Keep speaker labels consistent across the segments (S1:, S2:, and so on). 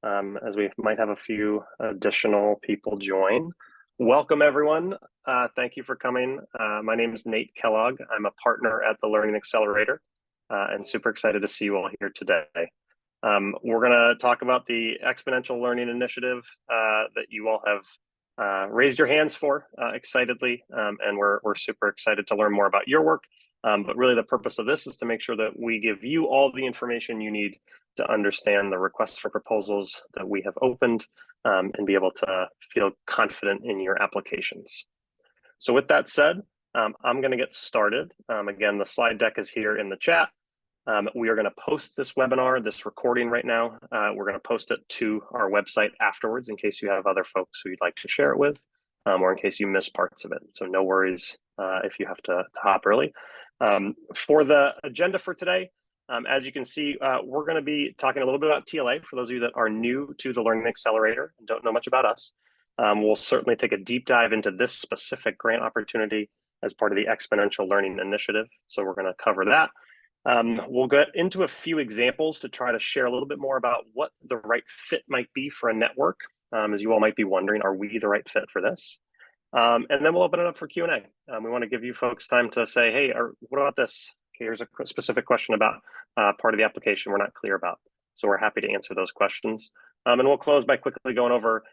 S1: as we might have a few additional people join. Welcome, everyone. Thank you for coming. My name is Nate Kellogg. I'm a partner at the Learning Accelerator, and super excited to see you all here today. We're going to talk about the Exponential Learning Initiative that you all have raised your hands for excitedly, and we're super excited to learn more about your work. But really the purpose of this is to make sure that we give you all the information you need to understand the requests for proposals that we have opened and be able to feel confident in your applications. So with that said, I'm going to get started. Again, the slide deck is here in the chat. We are going to post this webinar, this recording right now. We're going to post it to our website afterwards in case you have other folks who you'd like to share it with, or in case you miss parts of it. So no worries if you have to hop early. For the agenda for today, as you can see, we're going to be talking a little bit about TLA for those of you that are new to the Learning Accelerator and don't know much about us. We'll certainly take a deep dive into this specific grant opportunity as part of the Exponential Learning Initiative. So we're going to cover that. We'll get into a few examples to try to share a little bit more about what the right fit might be for a network. As you all might be wondering, are we the right fit for this? And then we'll open it up for Q&A. We want to give you folks time to say, hey, what about this? Okay, here's a specific question about part of the application we're not clear about. So we're happy to answer those questions. And we'll close by quickly going over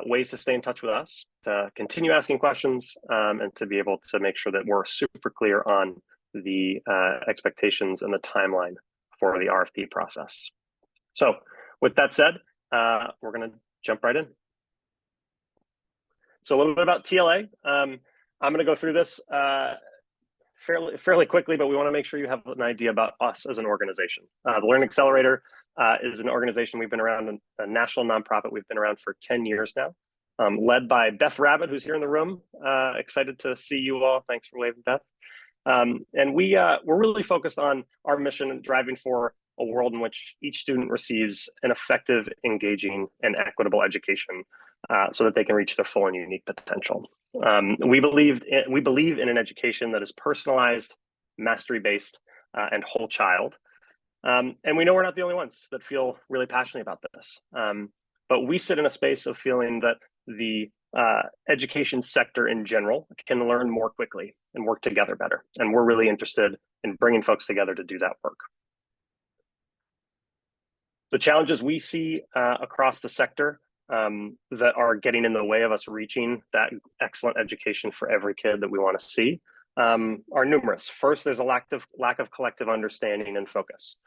S1: ways to stay in touch with us, to continue asking questions, and to be able to make sure that we're super clear on the expectations and the timeline for the RFP process. So with that said, we're going to jump right in. So a little bit about TLA. I'm going to go through this fairly quickly, but we want to make sure you have an idea about us as an organization. The Learning Accelerator is an organization we've been around, a national nonprofit. We've been around for 10 years now, led by Beth Rabbit, who's here in the room. Excited to see you all. Thanks for waving, Beth. And we're really focused on our mission and driving for a world in which each student receives an effective, engaging, and equitable education so that they can reach their full and unique potential. We believe in an education that is personalized, mastery-based, and whole child. And we know we're not the only ones that feel really passionate about this. But we sit in a space of feeling that the education sector in general can learn more quickly and work together better. And we're really interested in bringing folks together to do that work. The challenges we see across the sector that are getting in the way of us reaching that excellent education for every kid that we want to see are numerous. First, there's a lack of collective understanding and focus.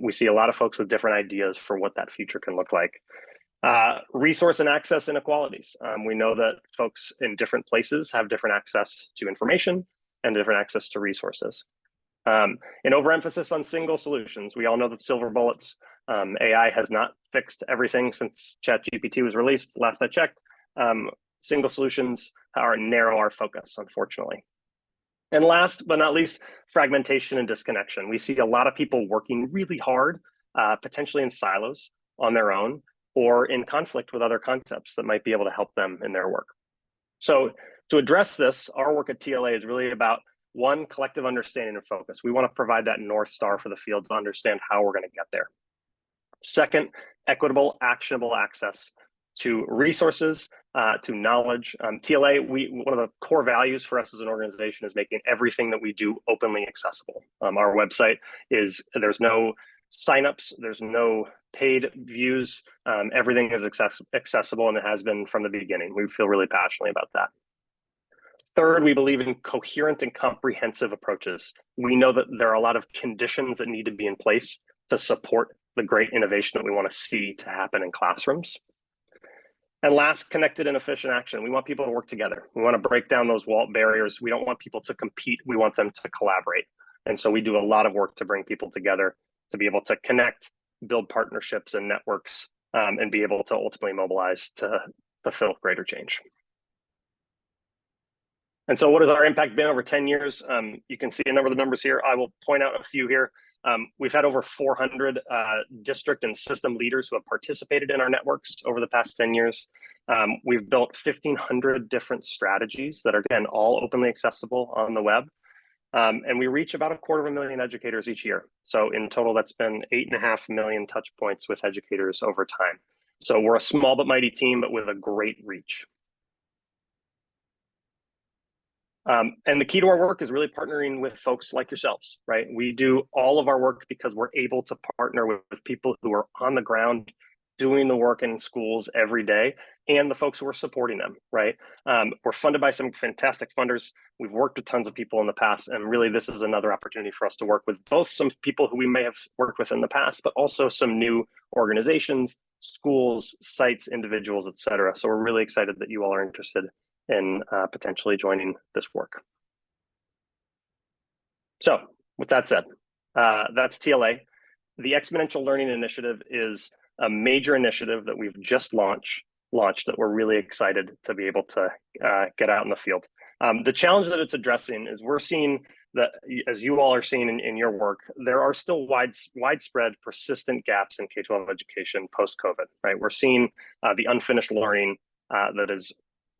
S1: We see a lot of folks with different ideas for what that future can look like. Resource and access inequalities. We know that folks in different places have different access to information and different access to resources. An overemphasis on single solutions. We all know that silver bullets. AI has not fixed everything since ChatGPT was released. Last I checked, single solutions narrow our focus, unfortunately. And last but not least, fragmentation and disconnection. We see a lot of people working really hard, potentially in silos on their own, or in conflict with other concepts that might be able to help them in their work. So to address this, our work at TLA is really about one, collective understanding and focus. We want to provide that North Star for the field to understand how we're going to get there. Second, equitable, actionable access to resources, to knowledge. TLA, one of the core values for us as an organization is making everything that we do openly accessible. Our website there's no signups, there's no paid views. Everything is accessible, and it has been from the beginning. We feel really passionately about that. Third, we believe in coherent and comprehensive approaches. We know that there are a lot of conditions that need to be in place to support the great innovation that we want to see to happen in classrooms. And last, connected and efficient action. We want people to work together. We want to break down those wall barriers. We don't want people to compete. We want them to collaborate. And so we do a lot of work to bring people together to be able to connect, build partnerships and networks, and be able to ultimately mobilize to fulfill greater change. And so what has our impact been over 10 years? You can see a number of the numbers here. I will point out a few here. We've had over 400 district and system leaders who have participated in our networks over the past 10 years. We've built 1,500 different strategies that are, again, all openly accessible on the web. And we reach about 250,000 educators each year. So in total, that's been 8.5 million touch points with educators over time. So we're a small but mighty team, but with a great reach. And the key to our work is really partnering with folks like yourselves, right? We do all of our work because we're able to partner with people who are on the ground doing the work in schools every day, and the folks who are supporting them, right? We're funded by some fantastic funders. We've worked with tons of people in the past, and really this is another opportunity for us to work with both some people who we may have worked with in the past, but also some new organizations, schools, sites, individuals, et cetera. So we're really excited that you all are interested in potentially joining this work. So with that said, that's TLA. The Exponential Learning Initiative is a major initiative that we've just launched that we're really excited to be able to get out in the field. The challenge that it's addressing is we're seeing that, as you all are seeing in your work, there are still widespread persistent gaps in K-12 education post-COVID, right? We're seeing the unfinished learning that is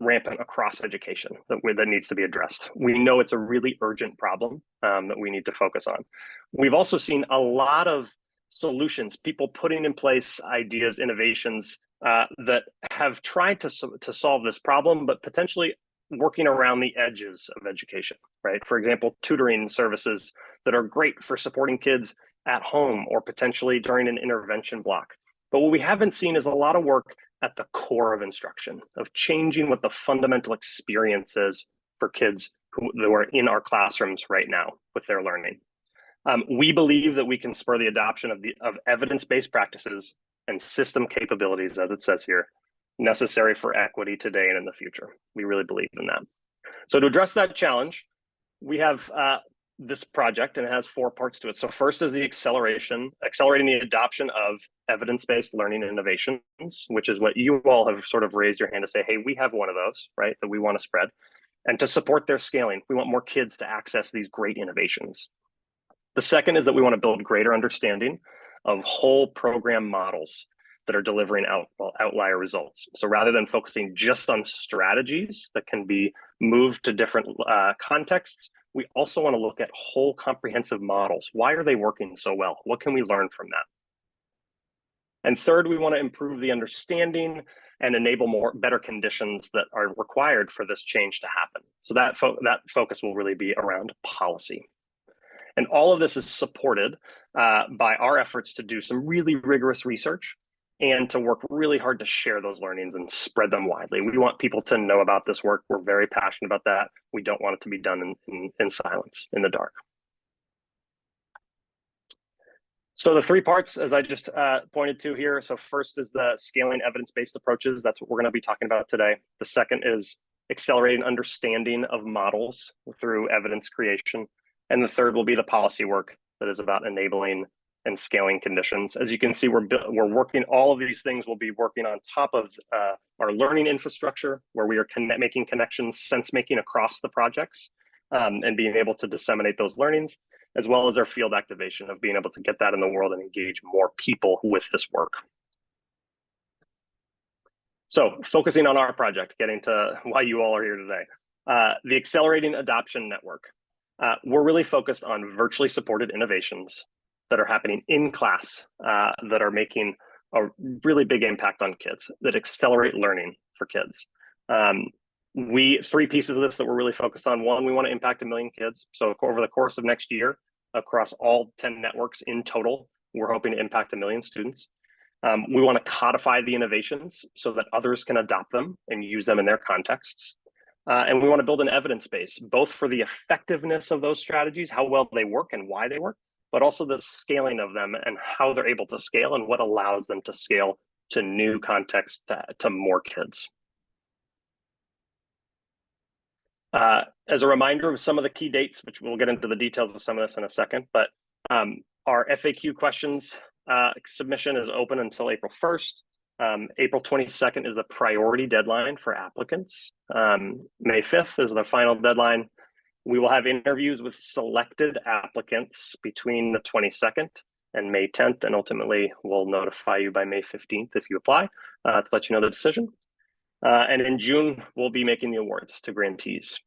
S1: rampant across education that needs to be addressed. We know it's a really urgent problem that we need to focus on. We've also seen a lot of solutions, people putting in place ideas, innovations that have tried to solve this problem, but potentially working around the edges of education, right? For example, tutoring services that are great for supporting kids at home or potentially during an intervention block. But what we haven't seen is a lot of work at the core of instruction, of changing what the fundamental experience is for kids who are in our classrooms right now with their learning. We believe that we can spur the adoption of evidence-based practices and system capabilities, as it says here, necessary for equity today and in the future. We really believe in that. So to address that challenge, we have this project, and it has 4 parts to it. So first is the accelerating the adoption of evidence-based learning innovations, which is what you all have sort of raised your hand to say, hey, we have one of those, right, that we want to spread. And to support their scaling, we want more kids to access these great innovations. The second is that we want to build greater understanding of whole program models that are delivering outlier results. So rather than focusing just on strategies that can be moved to different contexts, we also want to look at whole comprehensive models. Why are they working so well? What can we learn from that? And third, we want to improve the understanding and enable better conditions that are required for this change to happen. So that focus will really be around policy. And all of this is supported by our efforts to do some really rigorous research and to work really hard to share those learnings and spread them widely. We want people to know about this work. We're very passionate about that. We don't want it to be done in silence, in the dark. So the 3 parts, as I just pointed to here. So first is the scaling evidence-based approaches. That's what we're going to be talking about today. The second is accelerating understanding of models through evidence creation. And the third will be the policy work that is about enabling and scaling conditions. As you can see, we're working, all of these things will be working on top of our learning infrastructure, where we are making connections, sense making across the projects, and being able to disseminate those learnings, as well as our field activation of being able to get that in the world and engage more people with this work. So focusing on our project, getting to why you all are here today, the Accelerating Adoption Network. We're really focused on virtually supported innovations that are happening in class that are making a really big impact on kids, that accelerate learning for kids. 3 pieces of this that we're really focused on. 1, we want to impact 1 million kids. So over the course of next year, across all 10 networks in total, we're hoping to impact 1 million students. We want to codify the innovations so that others can adopt them and use them in their contexts. And we want to build an evidence base, both for the effectiveness of those strategies, how well they work and why they work, but also the scaling of them and how they're able to scale and what allows them to scale to new contexts, to more kids. As a reminder of some of the key dates, which we'll get into the details of some of this in a second, but our FAQ questions submission is open until April 1st. April 22nd is the priority deadline for applicants. May 5th is the final deadline. We will have interviews with selected applicants between the 22nd and May 10th, and ultimately we'll notify you by May 15th if you apply to let you know the decision. And in June, we'll be making the awards to grantees.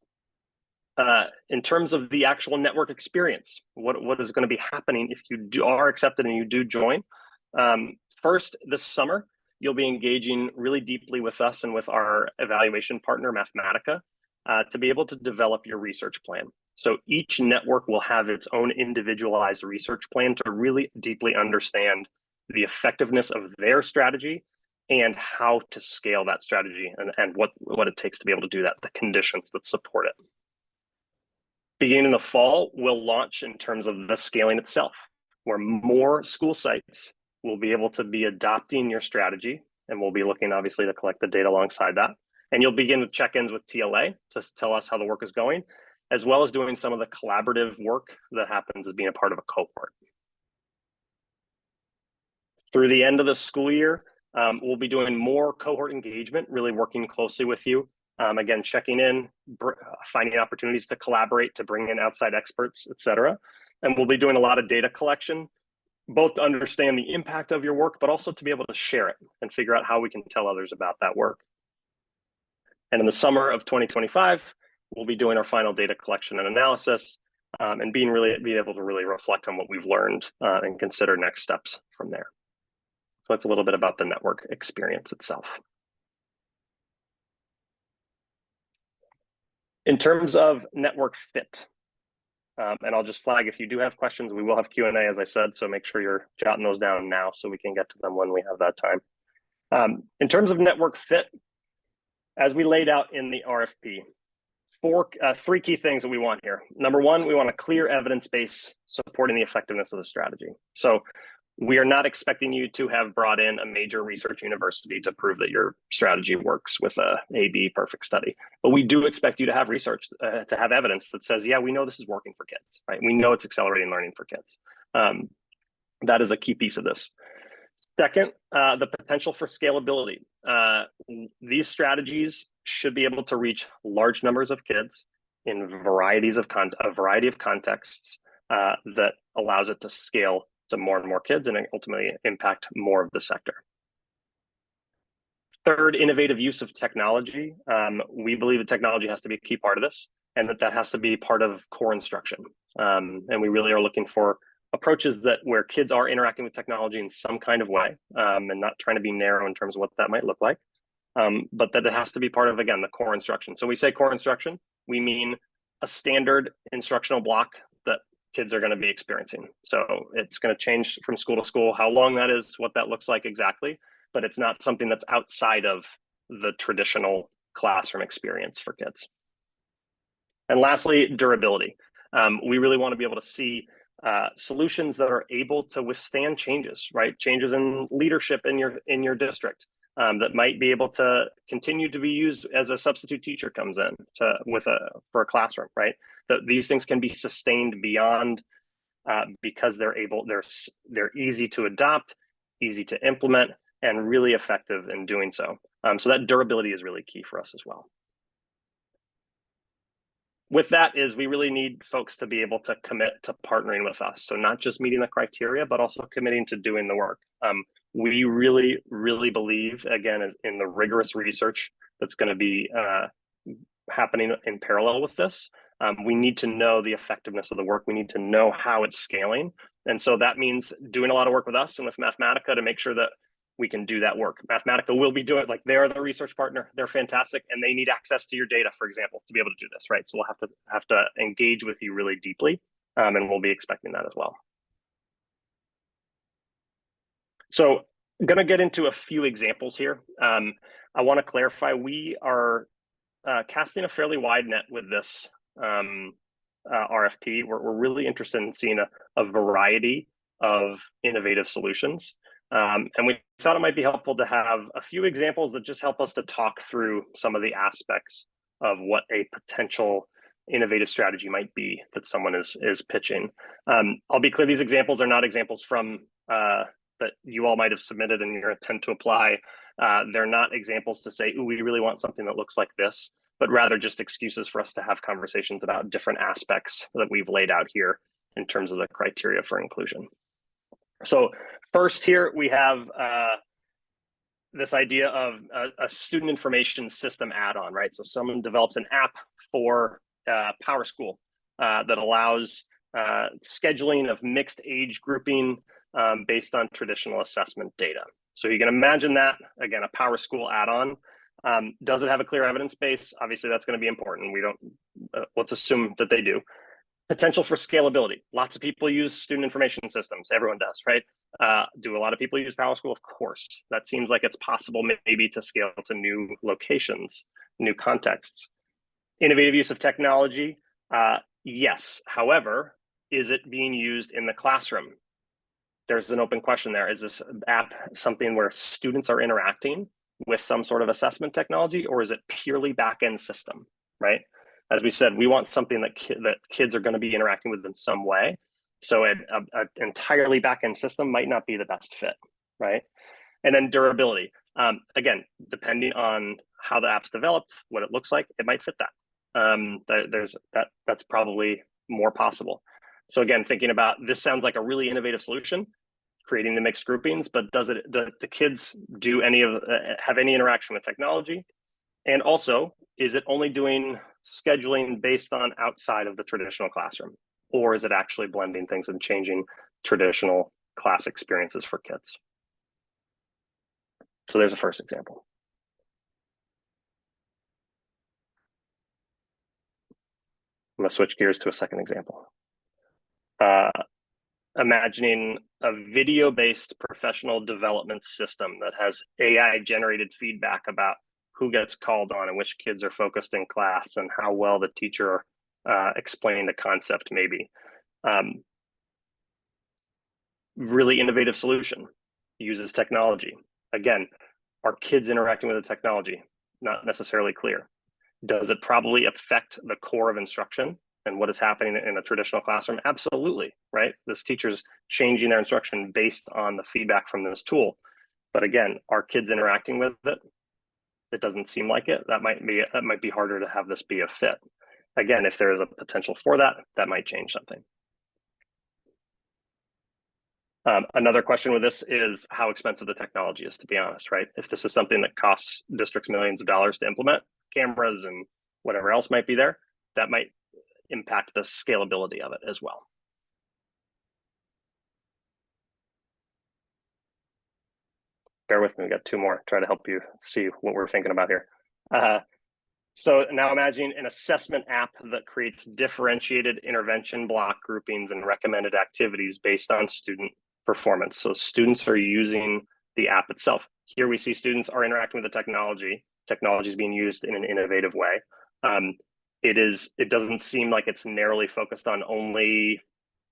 S1: In terms of the actual network experience, what is going to be happening if you are accepted and you do join? First, this summer, you'll be engaging really deeply with us and with our evaluation partner, Mathematica, to be able to develop your research plan. So each network will have its own individualized research plan to really deeply understand the effectiveness of their strategy and how to scale that strategy and what it takes to be able to do that, the conditions that support it. Beginning in the fall, we'll launch in terms of the scaling itself, where more school sites will be able to be adopting your strategy, and we'll be looking obviously to collect the data alongside that. And you'll begin with check-ins with TLA to tell us how the work is going, as well as doing some of the collaborative work that happens as being a part of a cohort. Through the end of the school year, we'll be doing more cohort engagement, really working closely with you. Again, checking in, finding opportunities to collaborate, to bring in outside experts, et cetera. And we'll be doing a lot of data collection, both to understand the impact of your work, but also to be able to share it and figure out how we can tell others about that work. And in the summer of 2025, we'll be doing our final data collection and analysis, and being able to really reflect on what we've learned and consider next steps from there. So that's a little bit about the network experience itself. In terms of network fit, and I'll just flag if you do have questions, we will have Q&A, as I said, so make sure you're jotting those down now so we can get to them when we have that time. In terms of network fit, as we laid out in the RFP, three key things that we want here. Number one, we want a clear evidence base supporting the effectiveness of the strategy. So we are not expecting you to have brought in a major research university to prove that your strategy works with a A/B perfect study. But we do expect you to have research, to have evidence that says, yeah, we know this is working for kids, right? We know it's accelerating learning for kids. That is a key piece of this. Second, the potential for scalability. These strategies should be able to reach large numbers of kids in a variety of contexts that allows it to scale to more and more kids and ultimately impact more of the sector. Third, innovative use of technology. We believe that technology has to be a key part of this, and that has to be part of core instruction. And we really are looking for approaches where kids are interacting with technology in some kind of way, and not trying to be narrow in terms of what that might look like, but that it has to be part of, again, the core instruction. So we say core instruction, we mean a standard instructional block that kids are going to be experiencing. So it's going to change from school to school, how long that is, what that looks like exactly, but it's not something that's outside of the traditional classroom experience for kids. And lastly, durability. We really want to be able to see solutions that are able to withstand changes, right? Changes in leadership in your district that might be able to continue to be used as a substitute teacher comes in for a classroom, right? That these things can be sustained beyond because they're easy to adopt, easy to implement, and really effective in doing so. So that durability is really key for us as well. With that is we really need folks to be able to commit to partnering with us. So not just meeting the criteria, but also committing to doing the work. We really, really believe, again, in the rigorous research that's going to be happening in parallel with this. We need to know the effectiveness of the work. We need to know how it's scaling. And so that means doing a lot of work with us and with Mathematica to make sure that we can do that work. Mathematica will be doing it, like they're the research partner. They're fantastic, and they need access to your data, for example, to be able to do this, right? So we'll have to engage with you really deeply, and we'll be expecting that as well. So I'm going to get into a few examples here. I want to clarify, we are casting a fairly wide net with this RFP. We're really interested in seeing a variety of innovative solutions. And we thought it might be helpful to have a few examples that just help us to talk through some of the aspects of what a potential innovative strategy might be that someone is pitching. I'll be clear, these examples are not examples from that you all might have submitted in your intent to apply. They're not examples to say, ooh, we really want something that looks like this, but rather just excuses for us to have conversations about different aspects that we've laid out here in terms of the criteria for inclusion. So first here, we have this idea of a student information system add-on, right? So someone develops an app for PowerSchool that allows scheduling of mixed age grouping based on traditional assessment data. So you can imagine that, again, a Power School add-on. Does it have a clear evidence base? Obviously, that's going to be important. We don't, let's assume that they do. Potential for scalability. Lots of people use student information systems. Everyone does, right? Do a lot of people use Power School? Of course. That seems like it's possible maybe to scale to new locations, new contexts. Innovative use of technology, yes. However, is it being used in the classroom? There's an open question there. Is this app something where students are interacting with some sort of assessment technology, or is it purely back-end system, right? As we said, we want something that kids are going to be interacting with in some way. So an entirely back-end system might not be the best fit, right? And then durability. Again, depending on how the app's developed, what it looks like, it might fit that. That's probably more possible. So again, thinking about this sounds like a really innovative solution, creating the mixed groupings, but do the kids have any interaction with technology? And also, is it only doing scheduling based on outside of the traditional classroom? Or is it actually blending things and changing traditional class experiences for kids? So there's a first example. I'm going to switch gears to a second example. Imagining a video-based professional development system that has AI-generated feedback about who gets called on and which kids are focused in class and how well the teacher explained the concept maybe. Really innovative solution, uses technology. Again, are kids interacting with the technology? Not necessarily clear. Does it probably affect the core of instruction and what is happening in a traditional classroom? Absolutely, right? This teacher's changing their instruction based on the feedback from this tool. But again, are kids interacting with it? It doesn't seem like it. That might be harder to have this be a fit. Again, if there is a potential for that, that might change something. Another question with this is how expensive the technology is, to be honest, right? If this is something that costs districts millions of dollars to implement, cameras and whatever else might be there, that might impact the scalability of it as well. Bear with me, we got two more, try to help you see what we're thinking about here. So now imagine an assessment app that creates differentiated intervention block groupings and recommended activities based on student performance. So students are using the app itself. Here we see students are interacting with the technology. Technology is being used in an innovative way. It doesn't seem like it's narrowly focused on only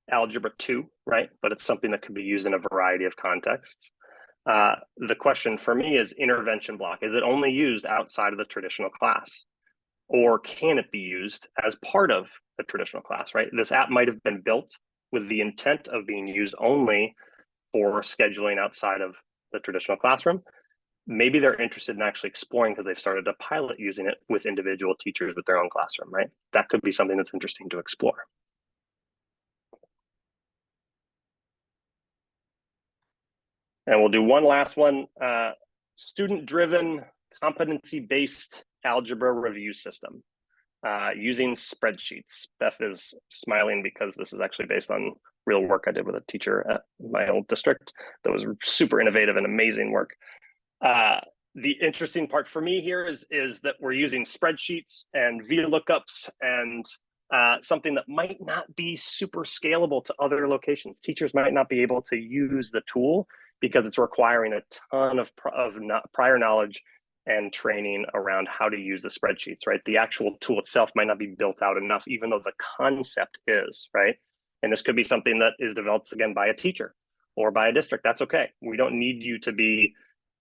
S1: Algebra 2, right? But it's something that could be used in a variety of contexts. The question for me is intervention block. Is it only used outside of the traditional class? Or can it be used as part of the traditional class, right? This app might have been built with the intent of being used only for scheduling outside of the traditional classroom. Maybe they're interested in actually exploring because they've started to pilot using it with individual teachers with their own classroom, right? That could be something that's interesting to explore. And we'll do one last one, student-driven competency-based algebra review system using spreadsheets. Beth is smiling because this is actually based on real work I did with a teacher at my old district that was super innovative and amazing work. The interesting part for me here is that we're using spreadsheets and VLOOKUPs and something that might not be super scalable to other locations. Teachers might not be able to use the tool because it's requiring a ton of prior knowledge and training around how to use the spreadsheets, right? The actual tool itself might not be built out enough, even though the concept is, right? And this could be something that is developed, again, by a teacher or by a district. That's okay. We don't need you to be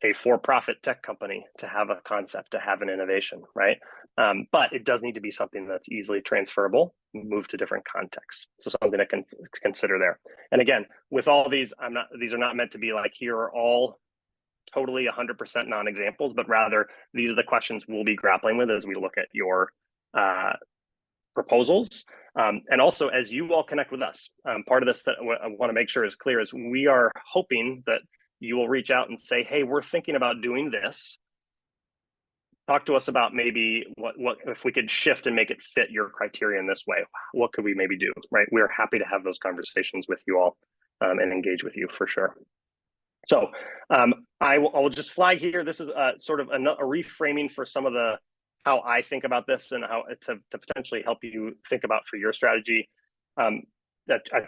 S1: a for-profit tech company to have a concept, to have an innovation, right? But it does need to be something that's easily transferable, move to different contexts. So something I can consider there. And again, with all these, these are not meant to be like, here are all totally 100% non-examples, but rather these are the questions we'll be grappling with as we look at your proposals. And also as you all connect with us, part of this that I want to make sure is clear is we are hoping that you will reach out and say, hey, we're thinking about doing this. Talk to us about maybe what if we could shift and make it fit your criteria in this way, what could we maybe do, right? We're happy to have those conversations with you all and engage with you for sure. So I will just flag here. This is sort of a reframing for some of how I think about this and how to potentially help you think about for your strategy. A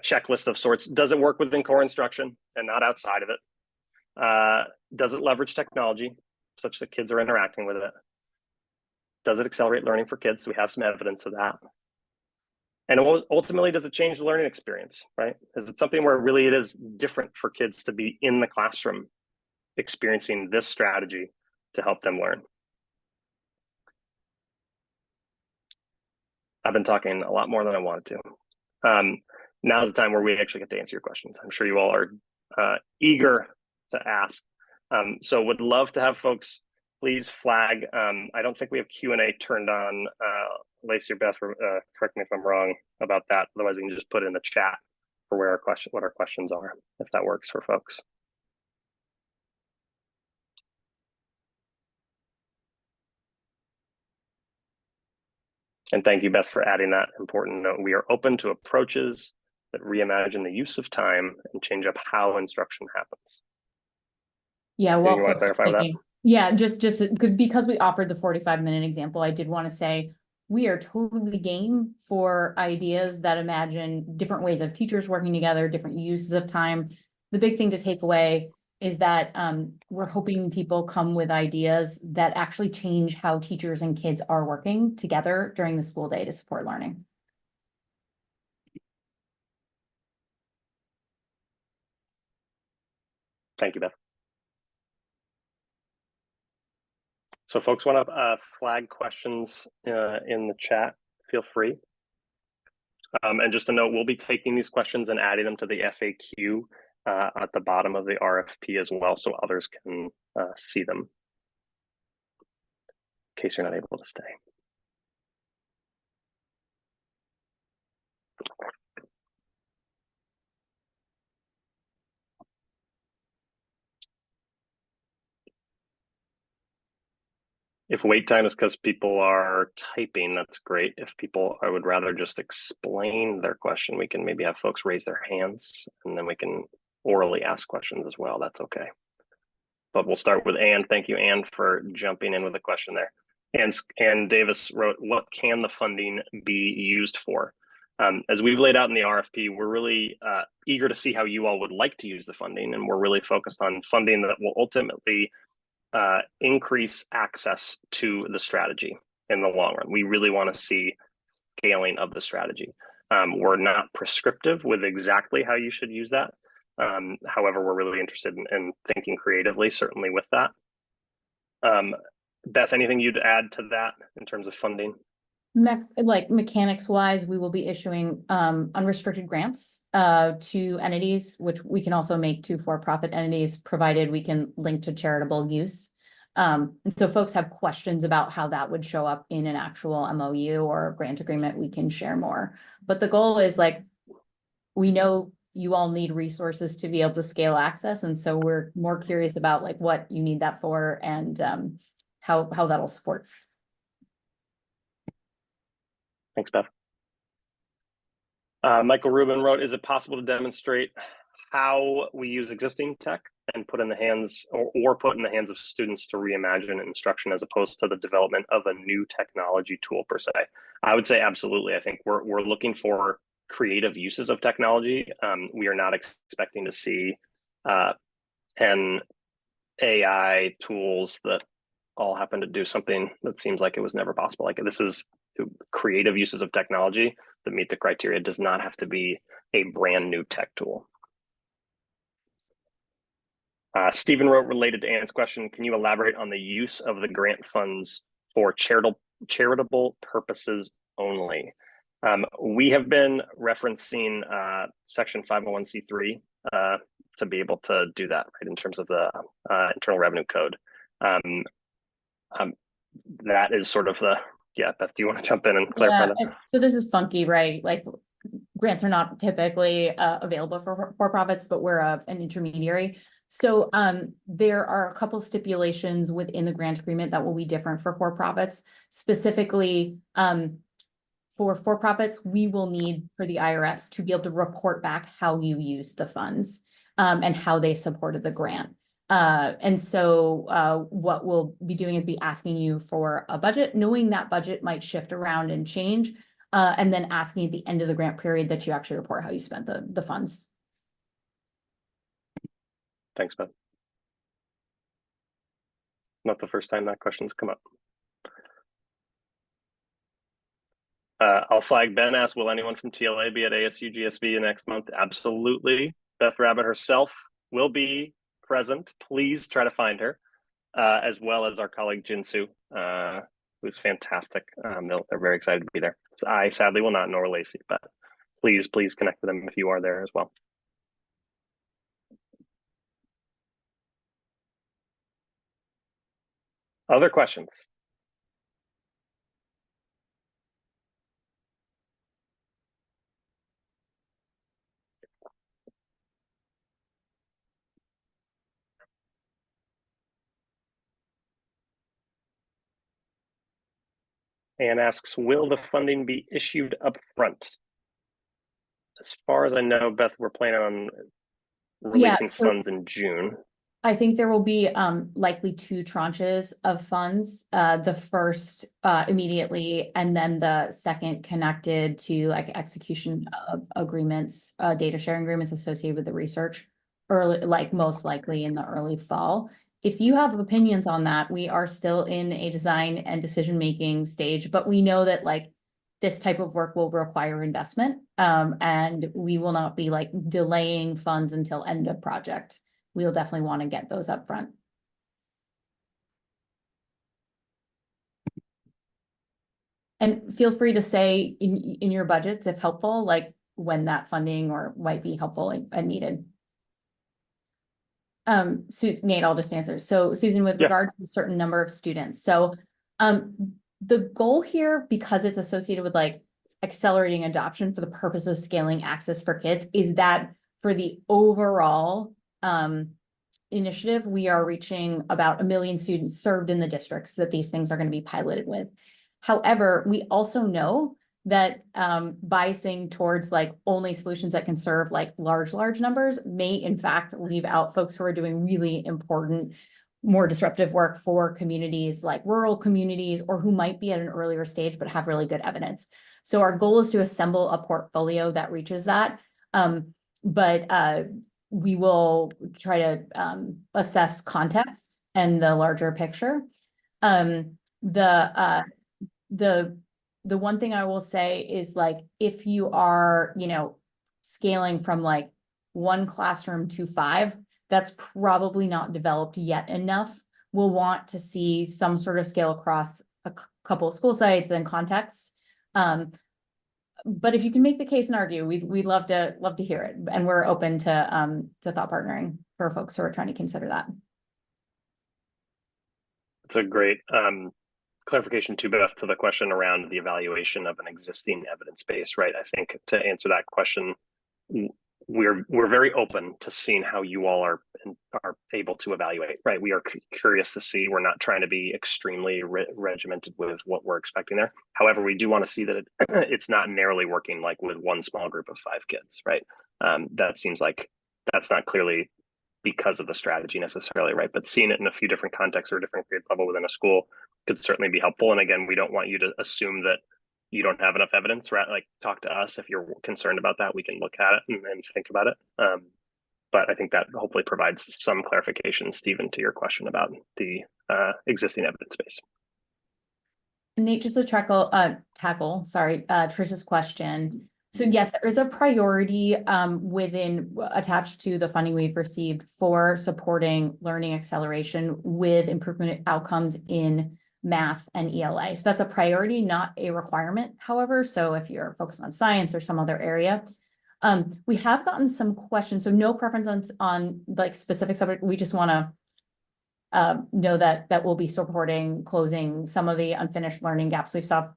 S1: checklist of sorts. Does it work within core instruction and not outside of it? Does it leverage technology such that kids are interacting with it? Does it accelerate learning for kids? So we have some evidence of that. And ultimately, does it change the learning experience, right? Is it something where really it is different for kids to be in the classroom experiencing this strategy to help them learn? I've been talking a lot more than I wanted to. Now's the time where we actually get to answer your questions. I'm sure you all are eager to ask. So would love to have folks please flag. I don't think we have Q&A turned on. Lacey or Beth, correct me if I'm wrong about that. Otherwise, we can just put it in the chat for what our questions are, if that works for folks. And thank you, Beth, for adding that important note. We are open to approaches that reimagine the use of time and change up how instruction happens.
S2: Yeah, well,
S1: you want to clarify that?
S2: Yeah, just because we offered the 45-minute example, I did want to say we are totally game for ideas that imagine different ways of teachers working together, different uses of time. The big thing to take away is that we're hoping people come with ideas that actually change how teachers and kids are working together during the school day to support learning.
S1: Thank you, Beth. So folks want to flag questions in the chat, feel free. And just a note, we'll be taking these questions and adding them to the FAQ at the bottom of the RFP as well, so others can see them in case you're not able to stay. If wait time is because people are typing, that's great. If people would rather just explain their question, we can maybe have folks raise their hands and then we can orally ask questions as well. That's okay. But we'll start with Anne. Thank you, Anne, for jumping in with a question there. And Davis wrote, what can the funding be used for? As we've laid out in the RFP, we're really eager to see how you all would like to use the funding. And we're really focused on funding that will ultimately increase access to the strategy in the long run. We really want to see scaling of the strategy. We're not prescriptive with exactly how you should use that. However, we're really interested in thinking creatively, certainly with that. Beth, anything you'd add to that in terms of funding?
S2: Like mechanics wise, we will be issuing unrestricted grants to entities, which we can also make to for-profit entities, provided we can link to charitable use. And so folks have questions about how that would show up in an actual MOU or grant agreement, we can share more. But the goal is, like, we know you all need resources to be able to scale access. And so we're more curious about like what you need that for and how that'll support.
S1: Thanks, Beth. Michael Rubin wrote, is it possible to demonstrate how we use existing tech and put in the hands or put in the hands of students to reimagine instruction as opposed to the development of a new technology tool per se? I would say absolutely. I think we're looking for creative uses of technology. We are not expecting to see 10 AI tools that all happen to do something that seems like it was never possible. Like, this is creative uses of technology that meet the criteria. It does not have to be a brand new tech tool. Stephen wrote, related to Anne's question, can you elaborate on the use of the grant funds for charitable purposes only? We have been referencing section 501c3 to be able to do that, right, in terms of the Internal Revenue Code. That is sort of the, yeah, Beth, do you want to jump in and clarify that?
S2: So this is funky, right? Like, grants are not typically available for profits, but we're an intermediary. So there are a couple stipulations within the grant agreement that will be different for for-profits. Specifically, for for-profits, we will need for the IRS to be able to report back how you use the funds. and how they supported the grant. And so what we'll be doing is be asking you for a budget, knowing that budget might shift around and change, and then asking at the end of the grant period that you actually report how you spent the funds.
S1: Thanks, Beth. Not the first time that question's come up. I'll flag Ben asked, will anyone from TLA be at ASU GSV next month? Absolutely. Beth Rabbit herself will be present. Please try to find her, as well as our colleague Jinsu, who's fantastic. They're very excited to be there. I sadly will not, nor Lacey, but please connect with them if you are there as well. Other questions? Anne asks, will the funding be issued up front? As far as I know, Beth, we're planning on releasing funds in June.
S2: I think there will be likely 2 tranches of funds. The first immediately, and then the second connected to like execution of agreements, data sharing agreements associated with the research, early, like most likely in the early fall. If you have opinions on that, we are still in a design and decision-making stage, but we know that like this type of work will require investment, and we will not be like delaying funds until end of project. We'll definitely want to get those up front. And feel free to say in your budgets, if helpful, like when that funding or might be helpful and needed. Nate, I'll just answer. So Susan, with regard to a certain number of students. So the goal here, because it's associated with like accelerating adoption for the purpose of scaling access for kids, is that for the overall initiative, we are reaching about 1 million students served in the districts that these things are going to be piloted with. However, we also know that biasing towards like only solutions that can serve like large numbers may in fact leave out folks who are doing really important, more disruptive work for communities like rural communities, or who might be at an earlier stage but have really good evidence. So our goal is to assemble a portfolio that reaches that. We will try to assess context and the larger picture. The one thing I will say is like, if you are, scaling from like 1 classroom to 5, that's probably not developed yet enough. We'll want to see some sort of scale across a couple of school sites and contexts. But if you can make the case and argue, we'd love to hear it, and we're open to thought partnering for folks who are trying to consider that.
S1: It's a great clarification too, Beth, to the question around the evaluation of an existing evidence base, right? I think to answer that question, we're very open to seeing how you all are able to evaluate, right? We are curious to see. We're not trying to be extremely regimented with what we're expecting there. However, we do want to see that it's not narrowly working like with one small group of 5 kids, right? That seems like that's not clearly because of the strategy necessarily, right? But seeing it in a few different contexts or different grade level within a school could certainly be helpful. And again, we don't want you to assume that you don't have enough evidence, right? Like, talk to us if you're concerned about that. We can look at it and think about it. But I think that hopefully provides some clarification, Stephen, to your question about the existing evidence base.
S2: Nate, just to tackle Trish's question. So yes, there is a priority attached to the funding we've received for supporting learning acceleration with improvement outcomes in math and ELA. So that's a priority, not a requirement, however. So if you're focused on science or some other area, we have gotten some questions. So no preference on like specific subject. We just want to know that we'll be supporting closing some of the unfinished learning gaps we saw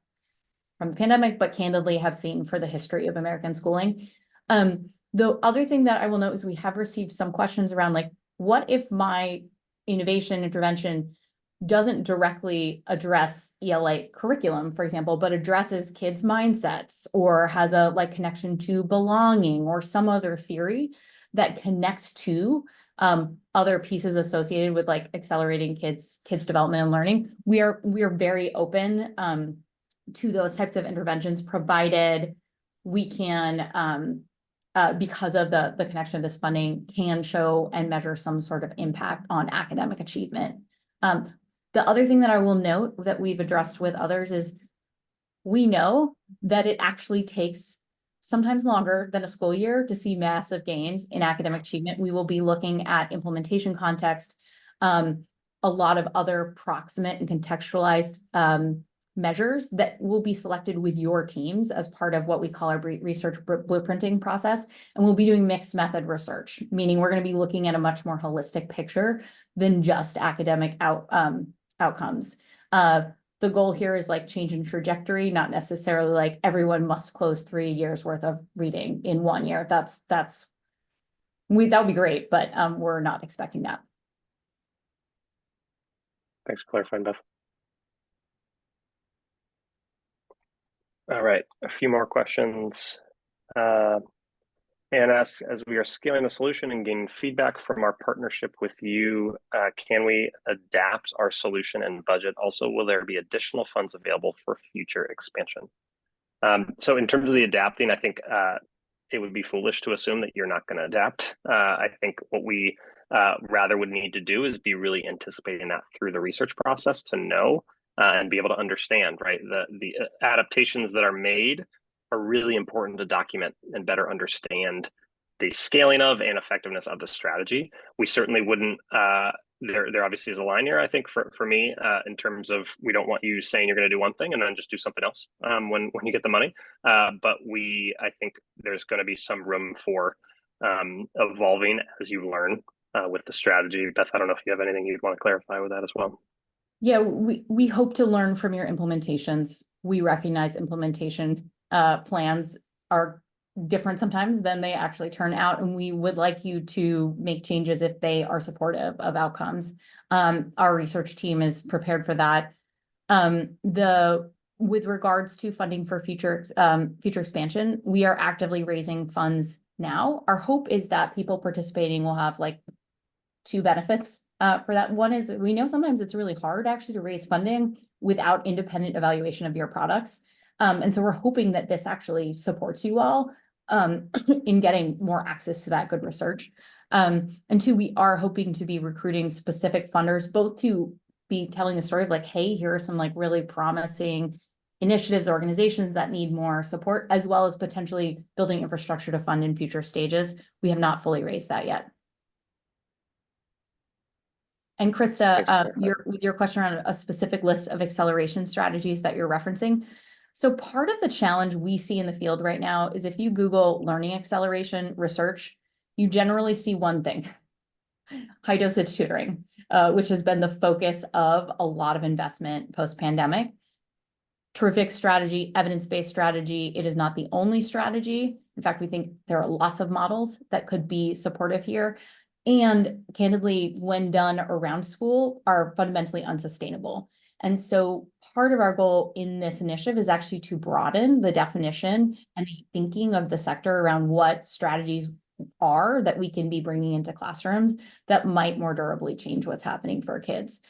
S2: from the pandemic, but candidly have seen for the history of American schooling. The other thing that I will note is we have received some questions around like, what if my innovation intervention doesn't directly address ELA curriculum, for example, but addresses kids' mindsets or has a like connection to belonging or some other theory? that connects to other pieces associated with like accelerating kids development and learning. We are very open to those types of interventions, provided we can because of the connection of this funding, can show and measure some sort of impact on academic achievement. The other thing that I will note that we've addressed with others is we know that it actually takes sometimes longer than a school year to see massive gains in academic achievement. We will be looking at implementation context, a lot of other proximate and contextualized measures that will be selected with your teams as part of what we call our research blueprinting process. And we'll be doing mixed method research, meaning we're going to be looking at a much more holistic picture than just academic outcomes. The goal here is like change in trajectory, not necessarily like everyone must close 3 years worth of reading in 1 year. That would be great, but we're not expecting that.
S1: Thanks for clarifying, Beth. All right, a few more questions. And as we are scaling the solution and gaining feedback from our partnership with you, can we adapt our solution and budget? Also, will there be additional funds available for future expansion? So in terms of the adapting, I think it would be foolish to assume that you're not going to adapt. I think what we rather would need to do is be really anticipating that through the research process to know and be able to understand, right? The adaptations that are made are really important to document and better understand the scaling of and effectiveness of the strategy. We certainly wouldn't, there obviously is a line here, I think, for me, in terms of we don't want you saying you're going to do one thing and then just do something else when you get the money. But I think there's going to be some room for evolving as you learn with the strategy. Beth, I don't know if you have anything you'd want to clarify with that as well.
S2: Yeah, we hope to learn from your implementations. We recognize implementation plans are different sometimes than they actually turn out, and we would like you to make changes if they are supportive of outcomes. Our research team is prepared for that. With regards to funding for future expansion, we are actively raising funds now. Our hope is that people participating will have like two benefits for that. One is we know sometimes it's really hard actually to raise funding without independent evaluation of your products. And so we're hoping that this actually supports you all in getting more access to that good research. And two, we are hoping to be recruiting specific funders, both to be telling the story of like, hey, here are some like really promising initiatives, organizations that need more support, as well as potentially building infrastructure to fund in future stages. We have not fully raised that yet. And Krista, your question around a specific list of acceleration strategies that you're referencing. So part of the challenge we see in the field right now is if you Google learning acceleration research, you generally see one thing, high dosage tutoring, which has been the focus of a lot of investment post-pandemic. Terrific strategy, evidence-based strategy. It is not the only strategy. In fact, we think there are lots of models that could be supportive here. And candidly, when done around school, are fundamentally unsustainable. And so part of our goal in this initiative is actually to broaden the definition and the thinking of the sector around what strategies are that we can be bringing into classrooms that might more durably change what's happening for kids.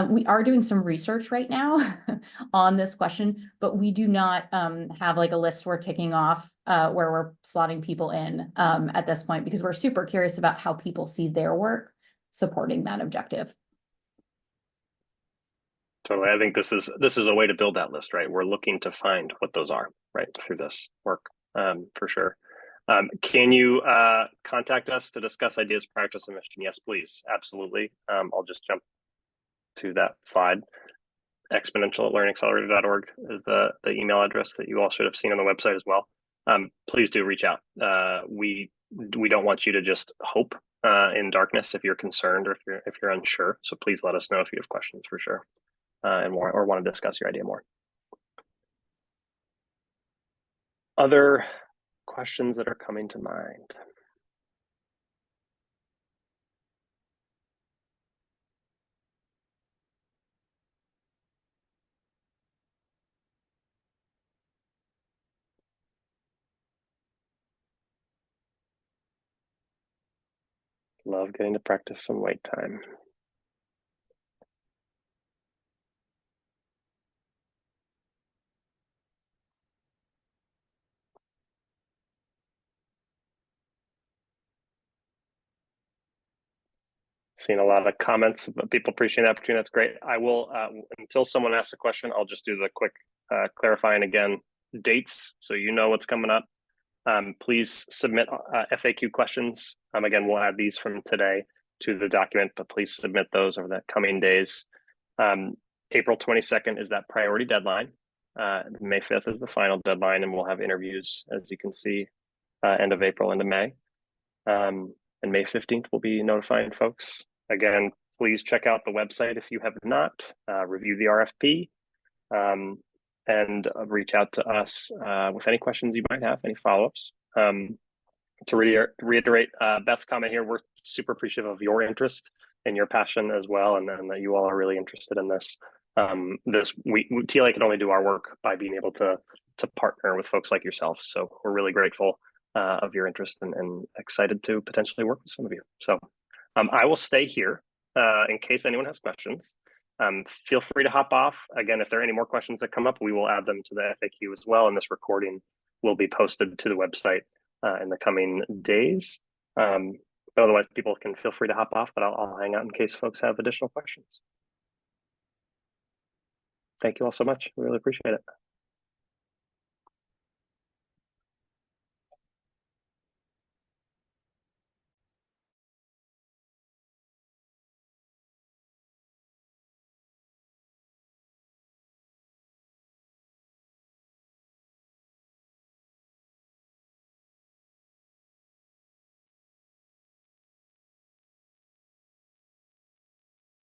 S2: We are doing some research right now on this question, but we do not have like a list we're ticking off where we're slotting people in at this point, because we're super curious about how people see their work supporting that objective.
S1: Totally. I think this is a way to build that list, right? We're looking to find what those are, right, through this work, for sure. Can you contact us to discuss ideas prior to submission? Yes, please. Absolutely. I'll just jump to that slide. Exponential@learningaccelerator.org is the email address that you all should have seen on the website as well. Please do reach out. We don't want you to just hope in darkness if you're concerned or if you're unsure. So please let us know if you have questions for sure and more, or want to discuss your idea more. Other questions that are coming to mind? Love getting to practice some wait time. Seeing a lot of comments, but people appreciate the opportunity. That's great. I will, until someone asks a question, I'll just do the quick clarifying again, dates, so you know what's coming up. Please submit FAQ questions. Again, we'll add these from today to the document, but please submit those over the coming days. April 22nd is that priority deadline. May 5th is the final deadline, and we'll have interviews, as you can see, end of April into May. And May 15th, we'll be notifying folks. Again, please check out the website if you have not, review the RFP, and reach out to us with any questions you might have, any follow-ups. To reiterate Beth's comment here, we're super appreciative of your interest and your passion as well, and that you all are really interested in this. TLA can only do our work by being able to partner with folks like yourself. So we're really grateful of your interest and excited to potentially work with some of you. So I will stay here in case anyone has questions. Feel free to hop off. Again, if there are any more questions that come up, we will add them to the FAQ as well, and this recording will be posted to the website in the coming days. But otherwise, people can feel free to hop off, but I'll hang out in case folks have additional questions. Thank you all so much. We really appreciate it.